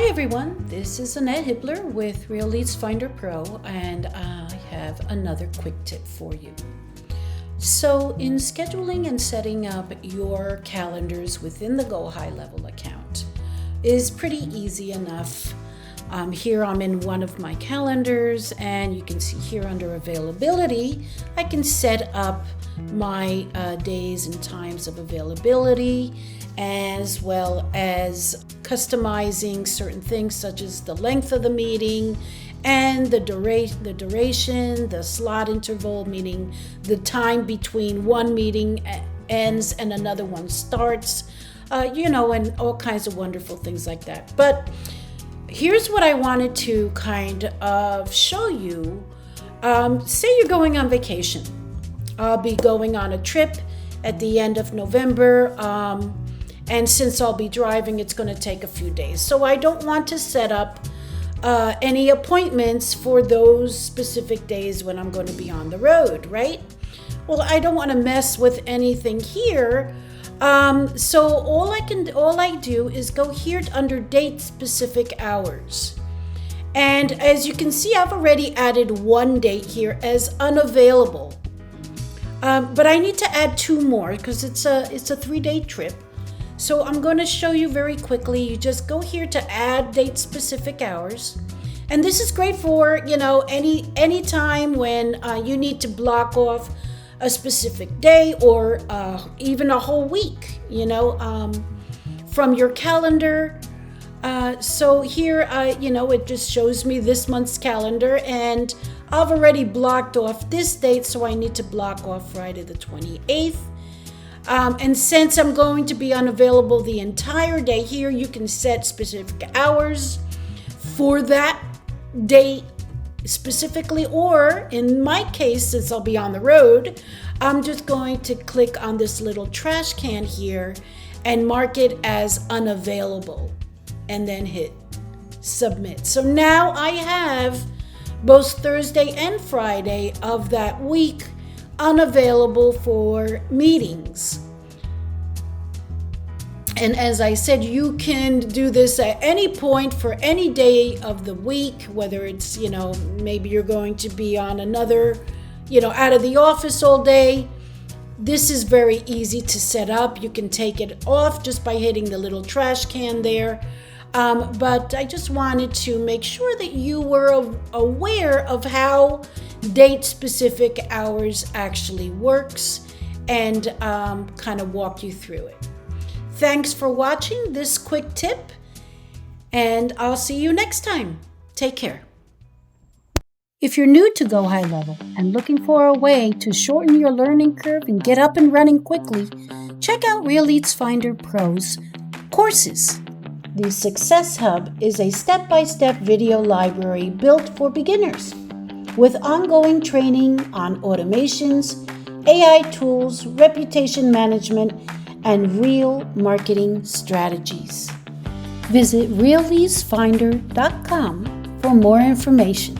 Hi everyone, this is Annette Hibbler with Real Leads Finder Pro, and I have another quick tip for you. So in scheduling and setting up your calendars within the Go High Level account is pretty easy enough. Here I'm in one of my calendars, and you can see here under availability, I can set up my days and times of availability, as well as customizing certain things such as the length of the meeting and the duration, the slot interval, meaning the time between one meeting ends and another one starts, and all kinds of wonderful things like that. But here's what I wanted to kind of show you. Say you're going on vacation. I'll be going on a trip at the end of November. And since I'll be driving, it's going to take a few days. So I don't want to set up any appointments for those specific days when I'm going to be on the road, right? Well, I don't want to mess with anything here. So all I do is go here under date specific hours. And as you can see, I've already added one date here as unavailable. But I need to add two more because it's a 3-day trip. So I'm going to show you very quickly. You just go here to add date specific hours. And this is great for, any time when you need to block off a specific day or even a whole week, from your calendar. So here, it just shows me this month's calendar, and I've already blocked off this date, so I need to block off Friday the 28th. And since I'm going to be unavailable the entire day here, you can set specific hours for that date specifically, or in my case, since I'll be on the road, I'm just going to click on this little trash can here and mark it as unavailable and then hit submit. So now I have both Thursday and Friday of that week unavailable for meetings. And as I said, you can do this at any point for any day of the week, whether it's, maybe you're going to be on another, out of the office all day. This is very easy to set up. You can take it off just by hitting the little trash can there. But I just wanted to make sure that you were aware of how date-specific hours actually works and kind of walk you through it. Thanks for watching this quick tip, and I'll see you next time. Take care. If you're new to Go High Level and looking for a way to shorten your learning curve and get up and running quickly, check out Real Leads Finder Pro's courses. The Success Hub is a step-by-step video library built for beginners with ongoing training on automations, AI tools, reputation management, and real marketing strategies. Visit realleadsfinder.com for more information.